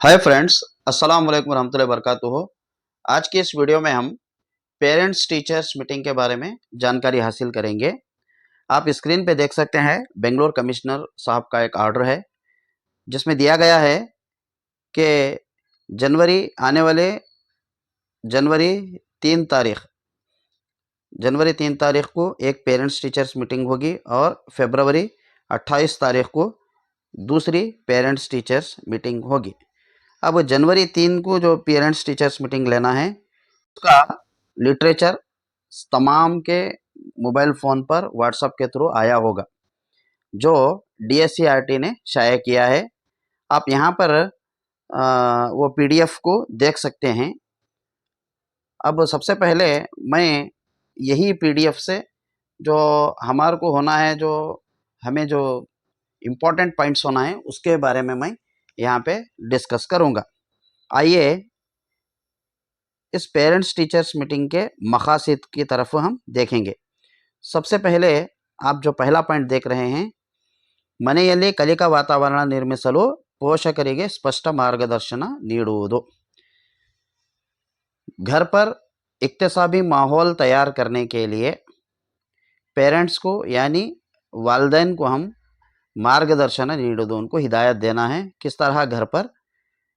Hi friends, अस्सलाम वालेकुम रहमतुल्लाहि व बरकातुहू। आज की इस वीडियो में हम पेरेंट्स टीचर्स मीटिंग के बारे में जानकारी हासिल करेंगे। आप स्क्रीन पे देख सकते हैं बेंगलोर कमिश्नर साहब का एक ऑर्डर है जिसमें दिया गया है कि जनवरी आने वाले जनवरी 3 तारीख जनवरी 3 तारीख को एक पेरेंट्स टीचर्स मीटिंग होगी और फरवरी 28 तारीख को दूसरी पेरेंट्स टीचर्स मीटिंग होगी। अब जनवरी 3 को जो पेरेंट्स टीचर्स मीटिंग लेना है उसका लिटरेचर तमाम के मोबाइल फ़ोन पर व्हाट्सएप के थ्रू आया होगा जो डीएससीआरटी ने शाया किया है। आप यहाँ पर वो पीडीएफ को देख सकते हैं। अब सबसे पहले मैं यही पीडीएफ से जो हमारे को होना है, जो हमें जो इम्पोर्टेंट पॉइंट्स होना है उसके बारे में मैं यहाँ पे डिस्कस करूँगा। आइए इस पेरेंट्स टीचर्स मीटिंग के मकासद की तरफ हम देखेंगे। सबसे पहले आप जो पहला पॉइंट देख रहे हैं, ಮನೆಯಲ್ಲಿ ಕಲಿಕಾ ವಾತಾವರಣ ನಿರ್ಮಿಸಲು ಪೋಷಕರಿಗೆ स्पष्ट मार्गदर्शन ನೀಡುವುದು। घर पर इक्तसाबी माहौल तैयार करने के लिए पेरेंट्स को यानी वालिदैन को हम मार्गदर्शन ನೀಡುವುದು, उनको हिदायत देना है किस तरह घर पर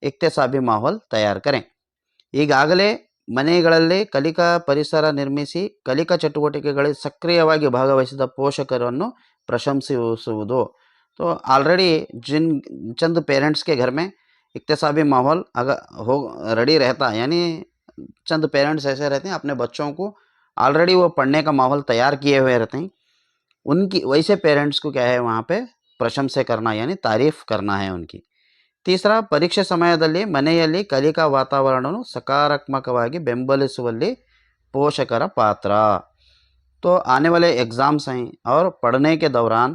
इक्तसाबी माहौल तैयार करें। ಈಗಾಗಲೇ ಮನೆಗಳಲ್ಲಿ ಕಲಿಕಾ ಪರಿಸರ ನಿರ್ಮಿಸಿ ಕಲಿಕಾ ಚಟುವಟಿಕೆಗಳಲ್ಲಿ ಸಕ್ರಿಯವಾಗಿ ಭಾಗವಹಿಸಿದ ಪೋಷಕರನ್ನು ಪ್ರಶಂಸಿಸುವುದು। तो ऑलरेडी जिन चंद पेरेंट्स के घर में इक्तसाबी माहौल अगर हो रेडी रहता, यानी चंद पेरेंट्स ऐसे रहते हैं अपने बच्चों को ऑलरेडी वो पढ़ने का माहौल तैयार किए हुए रहते हैं, उनकी वैसे पेरेंट्स को क्या है वहाँ पे प्रशंसा करना यानी तारीफ़ करना है उनकी। तीसरा, परीक्षे ಸಮಯದಲ್ಲಿ ಮನೆಯಲ್ಲಿ ಕಲಿಕಾ ವಾತಾವರಣವನ್ನು ಸಕಾರಾತ್ಮಕವಾಗಿ ಬೆಂಬಲಿಸುವಲ್ಲಿ पोषकर पात्र। तो आने वाले एग्ज़ाम्स हैं और पढ़ने के दौरान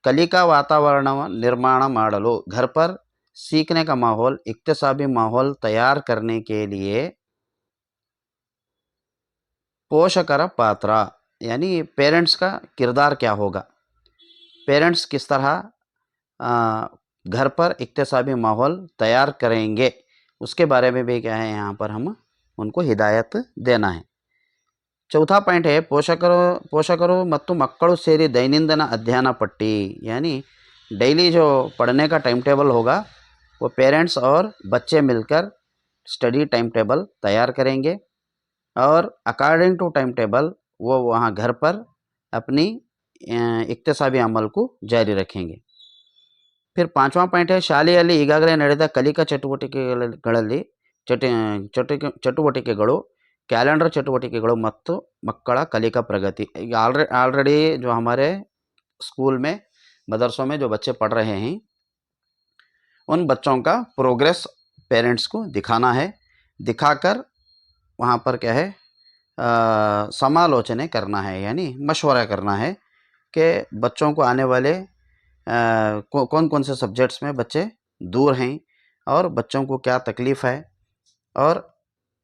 कलिका वातावरण निर्माण ಮಾಡಲು घर पर सीखने का माहौल, इक्तसाबी माहौल तैयार करने के लिए पोषकर पात्र यानी पेरेंट्स का किरदार क्या होगा, पेरेंट्स किस तरह घर पर इक्तसाबी माहौल तैयार करेंगे उसके बारे में भी क्या है यहाँ पर हम उनको हिदायत देना है। चौथा पॉइंट है ಪೋಷಕರು ಮತ್ತು ಮಕ್ಕಳು ಸೇರಿ दैनंदिन अध्ययन पट्टी, यानी डेली जो पढ़ने का टाइम टेबल होगा वो पेरेंट्स और बच्चे मिलकर स्टडी टाइम टेबल तैयार करेंगे और अकॉर्डिंग टू टाइम टेबल वो वहाँ घर पर अपनी इक्तसाबी अमल को जारी रखेंगे। फिर पांचवा पॉइंट है ಶಾಲೆಯಲ್ಲಿ ಈಗಾಗಲೇ ನಡೆದ ಕಲಿಕಾ ಚಟುವಟಿಕೆಗಳು कैलेंडर चटुवटिकेಗಳು ಮತ್ತು ಮಕ್ಕಳ कलिका प्रगति। ऑलरेडी जो हमारे स्कूल में मदरसों में जो बच्चे पढ़ रहे हैं उन बच्चों का प्रोग्रेस पेरेंट्स को दिखाना है, दिखाकर वहाँ पर क्या है समालोचना करना है यानी मशवरा करना है कि बच्चों को आने वाले कौन कौन से सब्जेक्ट्स में बच्चे दूर हैं और बच्चों को क्या तकलीफ़ है, और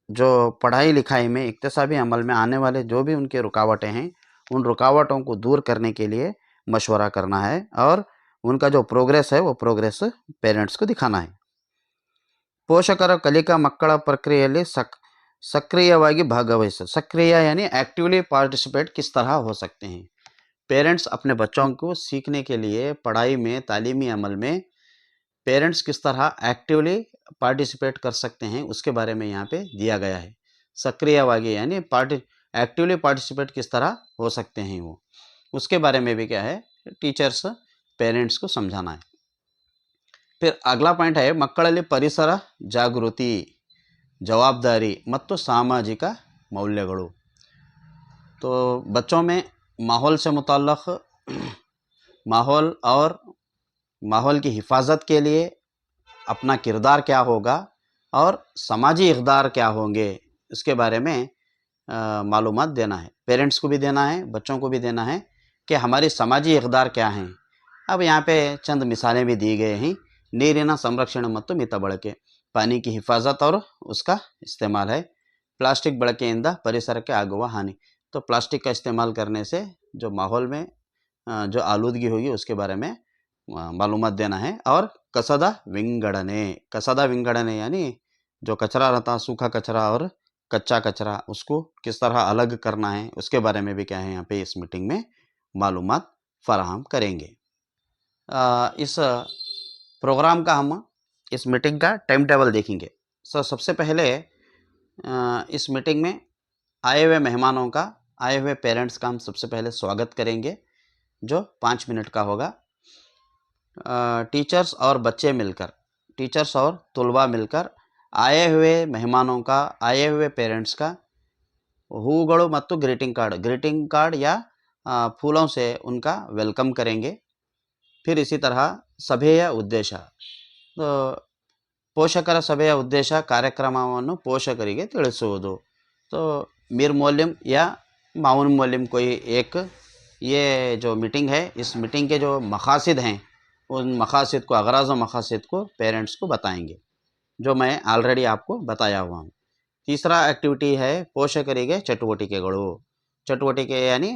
जो पढ़ाई लिखाई में इक्तसाबी अमल में आने वाले जो भी उनके रुकावटें हैं उन रुकावटों को दूर करने के लिए मशवरा करना है और उनका जो प्रोग्रेस है वो प्रोग्रेस पेरेंट्स को दिखाना है। ಪೋಷಕರ ಕಲಿಕಾ ಮಕ್ಕಳ ಪ್ರಕ್ರಿಯೆಯಲ್ಲಿ सक्रियವಾಗಿ भागवहिस, सक्रिय यानी एक्टिवली पार्टिसिपेट किस तरह हो सकते हैं। पेरेंट्स अपने बच्चों को सीखने के लिए पढ़ाई में तालीमी अमल में पेरेंट्स किस तरह एक्टिवली पार्टिसिपेट कर सकते हैं उसके बारे में यहाँ पे दिया गया है। सक्रियವಾಗಿ यानी एक्टिवली पार्टिसिपेट किस तरह हो सकते हैं वो, उसके बारे में भी क्या है टीचर्स पेरेंट्स को समझाना है। फिर अगला पॉइंट है ಮಕ್ಕಳಲ್ಲಿ ಪರಿಸರ ಜಾಗೃತಿ, जवाबदारी ಮತ್ತು सामाजिक मौल्यಗಳು। तो बच्चों में माहौल से मुताल्लक़ माहौल और माहौल की हिफाजत के लिए अपना किरदार क्या होगा और समाजी इक़दार क्या होंगे इसके बारे में मालूमात देना है। पेरेंट्स को भी देना है, बच्चों को भी देना है कि हमारी समाजी इक़दार क्या हैं। अब यहाँ पे चंद मिसालें भी दी गए हैं। ನೀರಿನ ಸಂರಕ್ಷಣೆ ಮತ್ತು ಮಿತ ಬಳಕೆ, पानी की हिफाजत और उसका इस्तेमाल है। प्लास्टिक ಬಳಕೆಯಿಂದ परिसर के आगुव हानि, तो प्लास्टिक का इस्तेमाल करने से जो माहौल में जो आलूदगी होगी उसके बारे में मालूमात देना है। और कसदा विंगड़ने यानी जो कचरा रहता, सूखा कचरा और कच्चा कचरा, उसको किस तरह अलग करना है, उसके बारे में भी क्या है यहाँ पे इस मीटिंग में मालूमात फराहम करेंगे। इस प्रोग्राम का हम इस मीटिंग का टाइम टेबल देखेंगे। सबसे पहले इस मीटिंग में आए हुए मेहमानों का, आए हुए पेरेंट्स का हम सबसे पहले स्वागत करेंगे, जो 5 मिनट का होगा। टीचर्स और बच्चे मिलकर, टीचर्स और तुलबा मिलकर आए हुए मेहमानों का, आए हुए पेरेंट्स का हूगड़ो मत्तु ग्रीटिंग कार्ड या फूलों से उनका वेलकम करेंगे। फिर इसी तरह सभೆಯ ಉದ್ದೇಶ, ಪೋಷಕರ ಸಭೆಯ ಉದ್ದೇಶ ಕಾರ್ಯಕ್ರಮವನ್ನು ಪೋಷಕರಿಗೆ ತಿಳಿಸುವುದು। तो मीर मोल्यम या माउन मोल्यम कोई एक, ये जो मीटिंग है, इस मीटिंग के जो मकासद हैं, उन मकासद को, अगराज़ व मकासद को पेरेंट्स को बताएंगे, जो मैं ऑलरेडी आपको बताया हुआ हूँ। तीसरा एक्टिविटी है पोषकರಿಗೆ ಚಟುವಟಿಕೆಗಳು। चटुवटिके यानी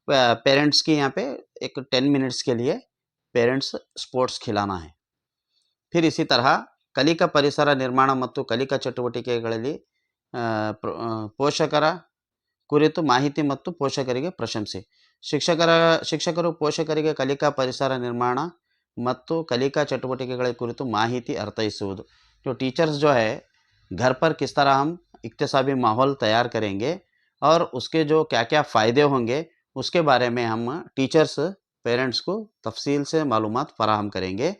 पेरेंट्स की यहाँ पे एक 10 मिनट्स के लिए पेरेंट्स स्पोर्ट्स खिलाना है। फिर इसी तरह ಕಲಿಕಾ ಪರಿಸರ ನಿರ್ಮಾಣ ಮತ್ತು ಕಲಿಕಾ ಚಟುವಟಿಕೆಗಳಲ್ಲಿ ಪೋಷಕರ ಕುರಿತು ಮಾಹಿತಿ ಮತ್ತು ಪೋಷಕರಿಗೆ ಪ್ರಶಂಸೆ। ಶಿಕ್ಷಕರು ಪೋಷಕರಿಗೆ ಕಲಿಕಾ ಪರಿಸರ ನಿರ್ಮಾಣ ಮತ್ತು ಕಲಿಕಾ ಚಟುವಟಿಕೆಗಳ ಕುರಿತು ಮಾಹಿತಿ ಅರ್ಥೈಸುವುದು। जो टीचर्स जो है घर पर किस तरह हम इक्तसाबी माहौल तैयार करेंगे और उसके जो क्या क्या फ़ायदे होंगे, उसके बारे में हम टीचर्स पेरेंट्स को तफसील से मालूमात फराहम करेंगे।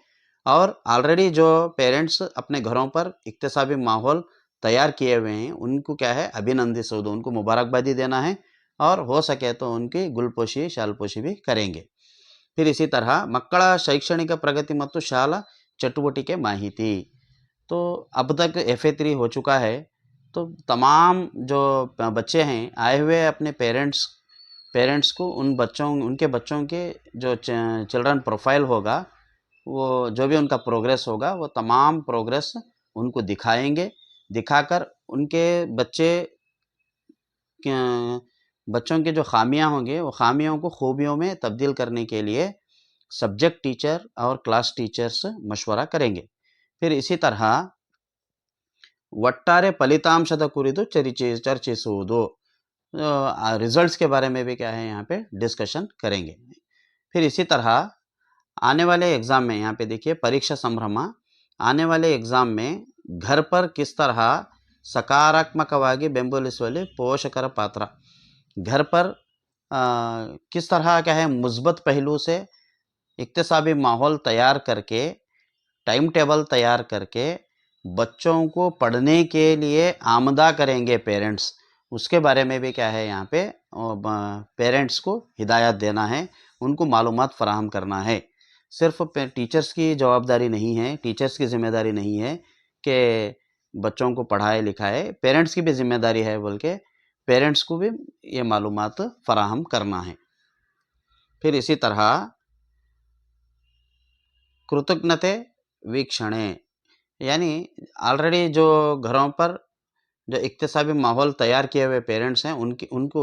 और ऑलरेडी जो पेरेंट्स अपने घरों पर इक्तसाबी माहौल तैयार किए हुए हैं, उनको क्या है अभिनंदिसोदो, उनको मुबारकबादी देना है, और हो सके तो उनकी गुलपोशी शालपोशी भी करेंगे। फिर इसी तरह मಕ್ಕಳ शैक्षणिक प्रगति ಮತ್ತು ಶಾಲಾ चटुवटिके माहिती। तो अब तक FA3 हो चुका है, तो तमाम जो बच्चे हैं आए हुए अपने पेरेंट्स को उनके बच्चों के जो चिल्ड्रन प्रोफाइल होगा, वो जो भी उनका प्रोग्रेस होगा, वो तमाम प्रोग्रेस उनको दिखाएंगे। दिखाकर उनके बच्चों के जो खामियां होंगे, वो खामियों को खूबियों में तब्दील करने के लिए सब्जेक्ट टीचर और क्लास टीचर्स मशवरा करेंगे। फिर इसी तरह ಒಟ್ಟಾರೆ ಫಲಿತಾಂಶದ ಕುರಿತು ಚರ್ಚಿಸುವುದು, रिजल्ट्स के बारे में भी क्या है यहाँ पे डिस्कशन करेंगे। फिर इसी तरह आने वाले एग्ज़ाम में, यहाँ पे देखिए परीक्षा संभ्रमा, आने वाले एग्ज़ाम में घर पर किस तरह सकारात्मकವಾಗಿ ಬೆಂಬಲಿಸುವಲ್ಲಿ ಪೋಷಕರ पात्र, घर पर किस तरह क्या है मुस्बत पहलू से इक्तसाबी माहौल तैयार करके, टाइम टेबल तैयार करके बच्चों को पढ़ने के लिए आमदा करेंगे पेरेंट्स, उसके बारे में भी क्या है यहाँ पे पेरेंट्स को हिदायत देना है, उनको मालूमात फराहम करना है। सिर्फ टीचर्स की जवाबदारी नहीं है, टीचर्स की जिम्मेदारी नहीं है कि बच्चों को पढ़ाए लिखाए, पेरेंट्स की भी जिम्मेदारी है, बल्कि पेरेंट्स को भी ये मालूमात फराहम करना है। फिर इसी तरह कृतज्ञते वीक्षणे, यानी ऑलरेडी जो घरों पर जो इक्तसाबी माहौल तैयार किए हुए पेरेंट्स हैं, उनको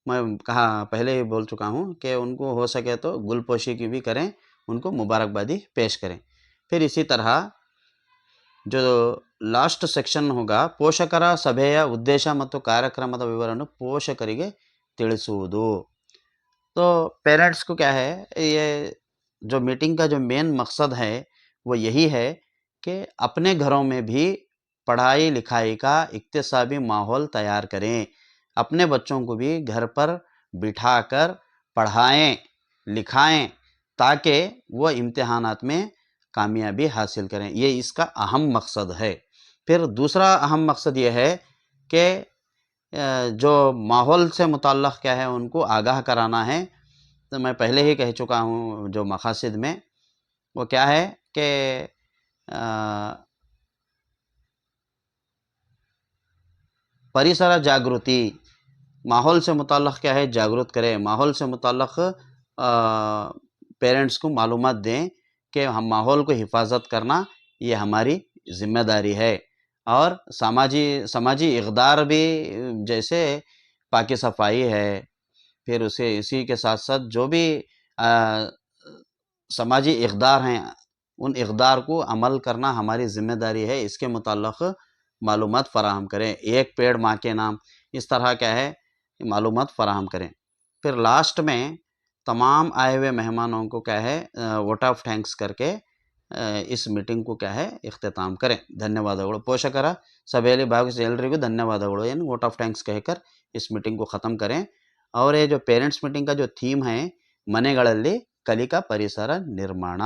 मैं पहले ही बोल चुका हूँ कि उनको हो सके तो गुलपोशी की भी करें, उनको मुबारकबादी पेश करें। फिर इसी तरह जो लास्ट सेक्शन होगा, ಪೋಷಕರ ಸಭೆಯ ಉದ್ದೇಶ ಮತ್ತು ಕಾರ್ಯಕ್ರಮದ ವಿವರವನ್ನು ಪೋಷಕರಿಗೆ ತಿಳಿಸುವುದು। तो पेरेंट्स को क्या है, ये जो मीटिंग का जो मेन मकसद है वो यही है कि अपने घरों में भी पढ़ाई लिखाई का इक्तसाबी माहौल तैयार करें, अपने बच्चों को भी घर पर बिठाकर पढ़ाएं लिखाएं, ताकि वो इम्तिहानात में कामयाबी हासिल करें। ये इसका अहम मकसद है। फिर दूसरा अहम मकसद ये है कि जो माहौल से मुताल्लिक़ क्या है उनको आगाह कराना है। तो मैं पहले ही कह चुका हूँ जो मकासद में, वो क्या है कि परिसर जागृति, माहौल से मुताल्लिक़ क्या है जागरूक करें, माहौल से मुताल्लिक़ पेरेंट्स को मालूमात दें कि हम माहौल को हिफाजत करना ये हमारी ज़िम्मेदारी है। और समाजी इक़दार भी, जैसे पाकी सफाई है, फिर उसे इसी के साथ साथ जो भी समाजी इक़दार हैं, उन इक़दार को अमल करना हमारी ज़िम्मेदारी है। इसके मुताल्लिक़ मालूमात फ़राहम करें। एक पेड़ माँ के नाम, इस तरह क्या है मालूमात फ़राहम करें। फिर लास्ट में तमाम आए हुए मेहमानों को क्या है वोट ऑफ थैंक्स करके इस मीटिंग को क्या है इख्तिताम करें। ಧನ್ಯವಾದಗಳು ಪೋಷಕರ ಸಭೆಯಲ್ಲಿ ಭಾಗವಹಿಸಿದ ಎಲ್ಲರಿಗೂ ಧನ್ಯವಾದಗಳು ಏನು वोट ऑफ थैंक्स कहकर इस मीटिंग को ख़त्म करें। और ये जो पेरेंट्स मीटिंग का जो थीम है ಮನೆಗಳಲ್ಲಿ कलिका परिसर निर्माण,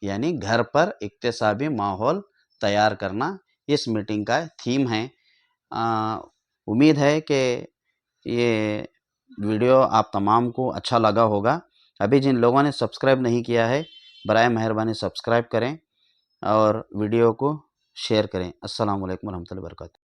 यानी घर पर इक्तिसाबी माहौल तैयार करना इस मीटिंग का थीम है। उम्मीद है कि ये वीडियो आप तमाम को अच्छा लगा होगा। अभी जिन लोगों ने सब्सक्राइब नहीं किया है बराए मेहरबानी सब्सक्राइब करें और वीडियो को शेयर करें। अस्सलाम वालेकुम रहमतुल्लाहि व बरकातहू।